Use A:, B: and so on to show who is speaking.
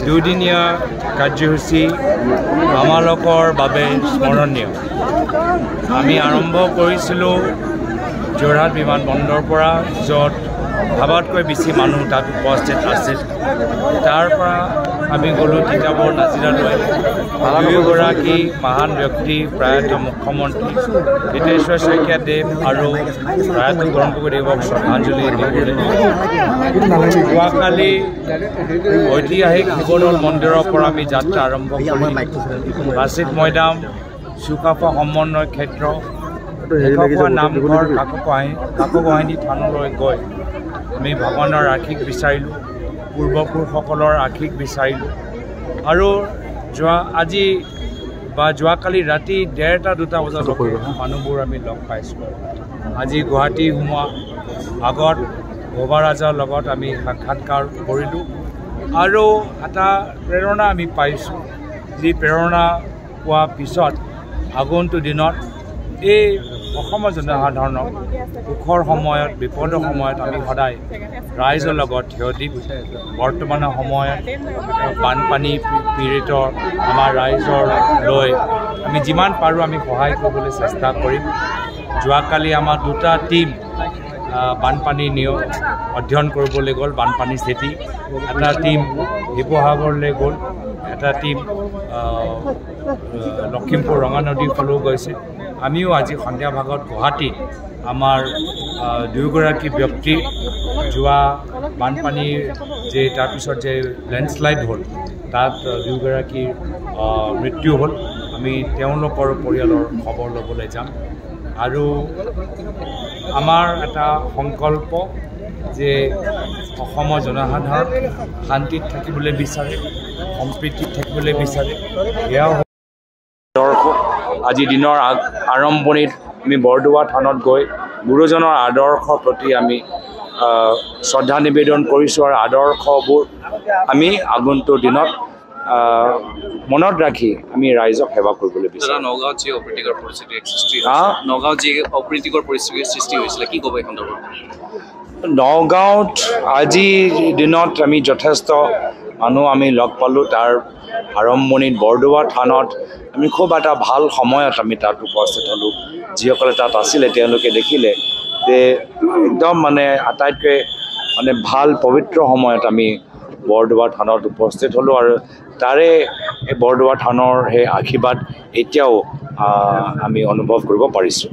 A: দুদিনীয়া কাৰ্যসূচী আমালোকৰ বাবে স্মৰণীয়। আমি আৰম্ভ কৰিছিলোঁ যোৰহাট বিমানবন্দৰৰ পৰা, য'ত ভাবতকৈ বেছি মানুহ তাত উপস্থিত আছিল। তাৰ পৰা আমি গ'লোঁ তিতাবৰ নাজিৰালৈ। দুয়োগৰাকী মহান ব্যক্তি, প্ৰয়াত মুখ্যমন্ত্ৰী হিতেশ্বৰ শইকীয়াদেৱ আৰু প্ৰয়াত বৰুণ গগৈদেৱক শ্ৰদ্ধাঞ্জলি দিবলৈ। যোৱাকালি ঐতিহাসিক শিৱদৌল মন্দিৰৰ পৰা আমি যাত্ৰা আৰম্ভ কৰি লাচিত মৈদাম, চুকাফা সমন্বয় ক্ষেত্ৰ, নামঘৰ, কাকগোহাঁই থানলৈ গৈ আমি ভগৱানৰ আশীষ বিচাৰিলোঁ, পূৰ্বপুৰুষসকলৰ আশীষ বিচাৰিলোঁ। আৰু যোৱাকালি ৰাতি 1:30-2টা বজাত মানুহবোৰ আমি লগ পাইছোঁ। আজি গুৱাহাটী সোমোৱা আগত ভৱাৰাজৰ লগত আমি সাক্ষাৎকাৰ কৰিলোঁ আৰু এটা প্ৰেৰণা আমি পাইছোঁ, যি প্ৰেৰণা পোৱাৰ পিছত আগন্তুক দিনত এই অসমৰ জনসাধাৰণক সুখৰ সময়ত, বিপদৰ সময়ত আমি সদায় ৰাইজৰ লগত থিয় দি বৰ্তমানৰ সময়ত বানপানী পীড়িত আমাৰ ৰাইজৰ লৈ আমি যিমান পাৰোঁ আমি সহায় কৰিবলৈ চেষ্টা কৰিম। যোৱাকালি আমাৰ 2টা টীম বানপানী অধ্যয়ন কৰিবলৈ গ'ল, বানপানী স্থিতি। এটা টীম শিৱসাগৰলৈ গ'ল, এটা টীম লখিমপুৰ ৰঙা নদীৰ ফালেও গৈছে। আমিও আজি সন্ধিয়া ভাগত গুৱাহাটীত আমাৰ দুয়োগৰাকী ব্যক্তি যোৱা বানপানীৰ তাৰপিছত যে লেণ্ডশ্লাইড হ'ল, তাত দুয়োগৰাকীৰ মৃত্যু হ'ল। আমি তেওঁলোকৰ পৰিয়ালৰ খবৰ ল'বলৈ যাম। আৰু আমাৰ এটা সংকল্প যে অসমৰ জনসাধাৰণ শান্তিত থাকিবলৈ বিচাৰে, সম্প্ৰীতিত থাকিবলৈ বিচাৰে। এয়াও আজি দিনৰ আৰম্ভণিত আমি বৰদোৱা থানত গৈ গুৰুজনৰ আদৰ্শৰ প্ৰতি আমি শ্ৰদ্ধা নিবেদন কৰিছোঁ আৰু আদৰ্শবোৰ আমি আগন্তুক দিনত মনত ৰাখি আমি ৰাইজক সেৱা কৰিবলৈ বিচাৰোঁ।
B: নগাঁৱত যি অপ্ৰীতিকৰ পৰিস্থিতিৰ সৃষ্টি হৈছিলে, কি ক'ব এই সন্দৰ্ভত?
A: নগাঁৱত আজিৰ দিনত আমি যথেষ্ট মানুহ আমি লগ পালোঁ। তাৰ আৰম্ভণিত বৰদোৱা থানত আমি খুব এটা ভাল সময়ত আমি তাত উপস্থিত হ'লোঁ। যিসকলে তাত আছিলে তেওঁলোকে দেখিলে যে একদম আটাইতকৈ ভাল পবিত্ৰ সময়ত আমি বৰদোৱা থানত উপস্থিত হ'লোঁ। আৰু তাৰে এই বৰদোৱা থানৰ সেই আশীৰ্বাদ এতিয়াও আমি অনুভৱ কৰিব পাৰিছোঁ।